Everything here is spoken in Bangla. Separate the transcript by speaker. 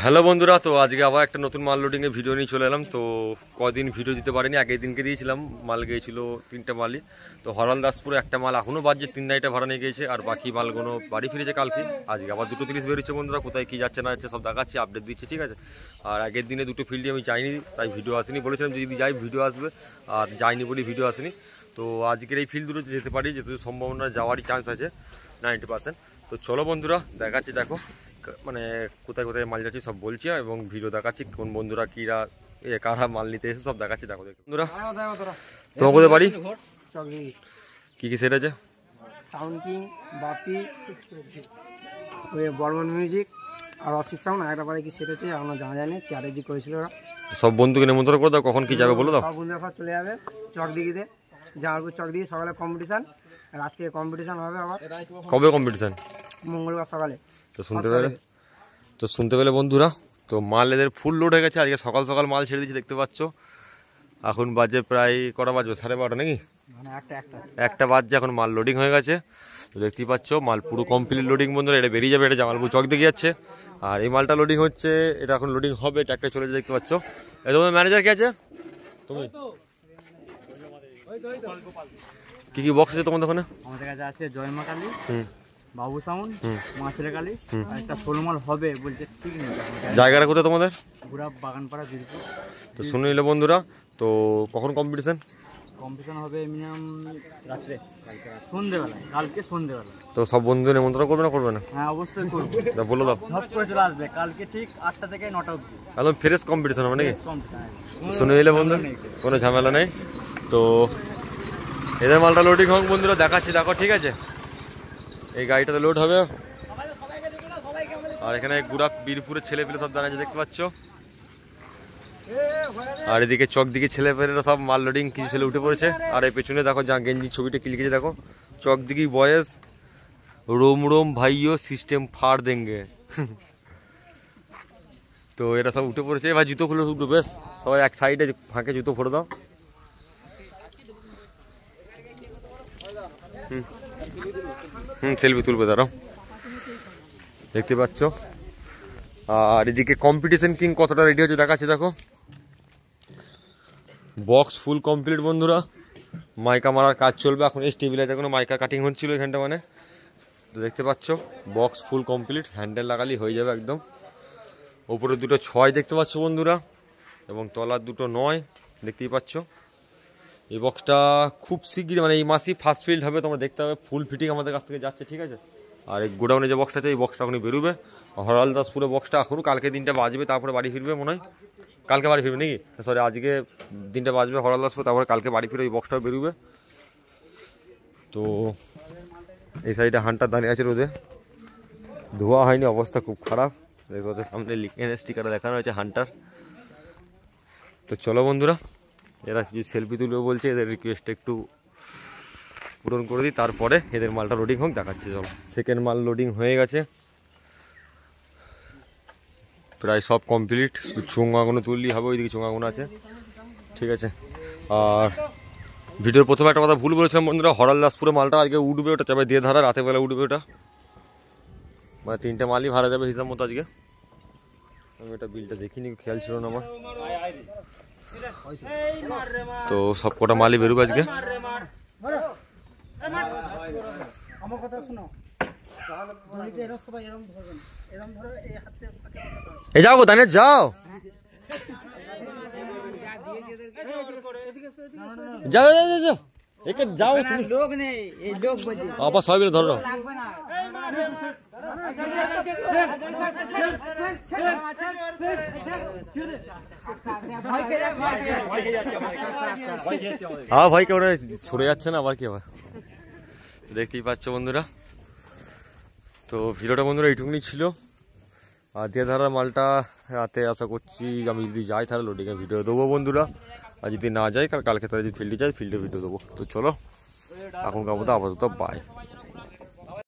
Speaker 1: হ্যালো বন্ধুরা, তো আজকে আবার একটা নতুন মাল লোডিংয়ে ভিডিও নিয়ে চলে এলাম। তো কদিন ভিডিও দিতে পারিনি, আগের দিনকে দিয়েছিলাম। মাল গিয়েছিল 3টে মালই। তো হরলদাসপুরে একটা মাল এখনও বাজছে, 3 নাইটে ভাড়া নিয়ে গিয়েছে, আর বাকি মালগুলো বাড়ি ফিরেছে কালকে। আজকে আবার 2:30 বেরোচ্ছে বন্ধুরা, কোথায় কী যাচ্ছে না যাচ্ছে সব দেখাচ্ছি, আপডেট দিচ্ছে, ঠিক আছে। আর আগের দিনে 2টো ফিল্ডে আমি যাইনি, তাই ভিডিও আসেনি। বলেছিলাম যদি যাই ভিডিও আসবে, আর যাইনি বলে ভিডিও আসেনি। তো আজকের এই ফিল্ড দুটো যেতে পারি, যেহেতু সম্ভাবনা যাওয়ারই চান্স আছে 90%। তো চলো বন্ধুরা দেখাচ্ছি, দেখো মানে কোথায় কোথায় মাল যাচ্ছি সব বলছি, এবং ভিডিও দেখাচ্ছি কোন বন্ধুরা কিরা কারা মাল নিতে এসে সব দেখাচ্ছি। দেখো বন্ধুরা, তোমার কোথায় বাড়ি, কি কি সেট আছে?
Speaker 2: সাউন্ড কিং, বাপি, বর্মন মিউজিক আর অসিত সাউন্ড। একটা বারে কি সেট আছে আমরা জানা জানি, চ্যালেঞ্জ করেছিল ওরা।
Speaker 1: সব বন্ধুকে নিমন্ত্রণ করে দাও, কখন কি যাবে বলে দাও।
Speaker 2: সব বন্ধুরা চলে যাবে চকদিঘিতে, জামালপুর চকদিঘি। সকালে কম্পিটিশান, রাত্রে কম্পিটিশান হবে আবার।
Speaker 1: কবে কম্পিটিশান?
Speaker 2: মঙ্গলবার সকালে।
Speaker 1: তো শুনতে পেলে বন্ধুরা, তো মাল এদের ফুল লোড হয়ে গেছে। আজকে সকাল সকাল মাল ছেড়ে দিচ্ছি, দেখতে পাচ্ছ। এখন বাজে প্রায় কটা বাজবে, 12:30 নাকি? একটা বাজছে, এখন মাল লোডিং হয়ে গেছে। তো দেখতেই পাচ্ছ মাল পুরো কমপ্লিট লোডিং বন্ধুরা। এটা বেরিয়ে যাবে, এটা জামালপুর চক দিকে যাচ্ছে। আর এই মালটা লোডিং হচ্ছে, এটা এখন লোডিং হবে, ট্র্যাক্টর চলে যাচ্ছে, দেখতে পাচ্ছ। এই তোমার ম্যানেজার কে আছে? তুমি কি কি বক্স আছে তোমাদের ওখানে?
Speaker 2: আমাদের কাছে আছে জয়মা কালী, বাবু সাউন্ড, মাছের কালী, আর একটা সোলমাল হবে বলছে, ঠিক নেই।
Speaker 1: জায়গাটা কোথায় তোমাদের?
Speaker 2: পুরা বাগানপাড়া বীরপুর।
Speaker 1: তো শুনে নিলে বন্ধুরা, তো কখন কম্পিটিশন?
Speaker 2: কম্পিটিশন হবে মিনিমাম রাত্রে, সন্ধ্যেবেলায়, কালকে সন্ধ্যেবেলা।
Speaker 1: তো সব বন্ধু নিমন্ত্রণ করবে না করবে না?
Speaker 2: হ্যাঁ অবশ্যই করবো,
Speaker 1: বলে দাও।
Speaker 2: ঝপ করে চলে আসবে কালকে ঠিক 8টা থেকে 9টা অবধি।
Speaker 1: একদম ফ্রেশ কম্পিটিশন হবে নাকি? শুনে নিলে বন্ধু, কোনো ঝামেলা নেই। তো এদের মালটা লোডিং হোক বন্ধুরা, দেখাচ্ছি, দেখো, ঠিক আছে। এই গাড়িটাতে লোড হবে, আর এখানে গুড়া বীরপুরের ছেলে পেলে সব দাঁড়াচ্ছে, দেখতে পাচ্ছ। আর এদিকে চক দিকে ছেলে পেলেরা সব মাল লোডিং, কিছু ছেলে উঠে পড়েছে। আর এই পেছনে দেখো যা গেঞ্জি ছবিটা কি লিখেছে দেখো, চক দিকে বয়েস রোম রোম ভাইও সিস্টেম ফাড় দেঙ্গে। তো এরা সব উঠে পড়েছে। এবার জুতো খুলে উঠবে, বেশ সবাই এক সাইডে ফাঁকে জুতো ভরে দাও। সেলফি তুলবে দাঁড়াও, দেখতে পাচ্ছ। আর এদিকে কম্পিটিশন কিং কতটা রেডি হচ্ছে দেখাচ্ছে, দেখো। বক্স ফুল কমপ্লিট বন্ধুরা, মাইকা মারার কাজ চলবে এখন। স্টেবিলাইজার কোনো মাইকা কাটিং হচ্ছিল এখানটা, মানে তো দেখতে পাচ্ছ বক্স ফুল কমপ্লিট। হ্যান্ডেল লাগালি হয়ে যাবে একদম। ওপরে দুটো 6 দেখতে পাচ্ছ বন্ধুরা, এবং তলার দুটো 9 দেখতেই পাচ্ছ। এই বক্সটা খুব শীঘ্রই, মানে এই মাসেই ফার্স্ট ফিল্ড হবে, তোমরা দেখতে হবে। ফুল ফিটিং আমাদের কাছ থেকে যাচ্ছে, ঠিক আছে। আর এই গোডাউনে যে বক্সটা আছে, এই বক্সটা এখনই বেরোবে। হরলদাসপুরে বক্সটা এখনও কালকে দিনটা বাজবে, তারপরে বাড়ি ফিরবে মনে হয়। কালকে বাড়ি ফিরবে নাকি, সরি আজকে দিনটা বাজবে হরলদাসপুর, তারপরে কালকে বাড়ি ফিরে ওই বক্সটাও বেরোবে। তো এই সাইডে হান্টার দাঁড়িয়ে আছে রোদে, ধোয়া হয়নি, অবস্থা খুব খারাপ। দেখো সামনে স্টিকারটা দেখানো হয়েছে হান্টার। তো চলো বন্ধুরা, এরা কিছু সেলফি তুলবে বলছে, এদের রিকোয়েস্ট একটু পূরণ করে দিই, তারপরে এদের মালটা লোডিং হোক, দেখাচ্ছে। চলো, সেকেন্ড মাল লোডিং হয়ে গেছে, প্রায় সব কমপ্লিট। শুধু চুঙাগুলো তুললেই হবে, ওইদিকে চুঙাগুলো আছে, ঠিক আছে। আর ভিডিওর প্রথমে একটা কথা ভুল বলেছিলাম বন্ধুরা, হরলদাসপুরে মালটা আজকে উঠবে, ওটা যাবে দিয়ে ধারা, রাতের বেলা উঠবে ওটা, মানে 3টে মালই ভাড়া যাবে হিসাব মতো আজকে। আমি এটা বিলটা দেখিনি, খেয়াল ছিল না আমার। তো সব কটা মালই বেরোবে আজকে।
Speaker 2: আমার কথা শুনো,
Speaker 1: এ যাও গো তাই যাও, যাও যাও যাও, একে যাও তুমি, লোক নেই, এই লোক বজে আবার সবাই মিলে ধরো। হ্যাঁ ভাই, কেউ ছড়ে যাচ্ছে না আবার, কি আবার দেখতেই পাচ্ছ বন্ধুরা। তো ভিডিওটা বন্ধুরা এইটুকুনি ছিল। আর দিয়ে ধারার মালটা রাতে আশা করছি, আমি যদি যাই তাহলে লোডিংয়ের ভিডিও দেবো বন্ধুরা, আর যদি না যাই কালকে তাহলে যদি ফিল্ডে যাই ফিল্ডে ভিডিও দেবো। তো চলো, এখন আপাতত বাই।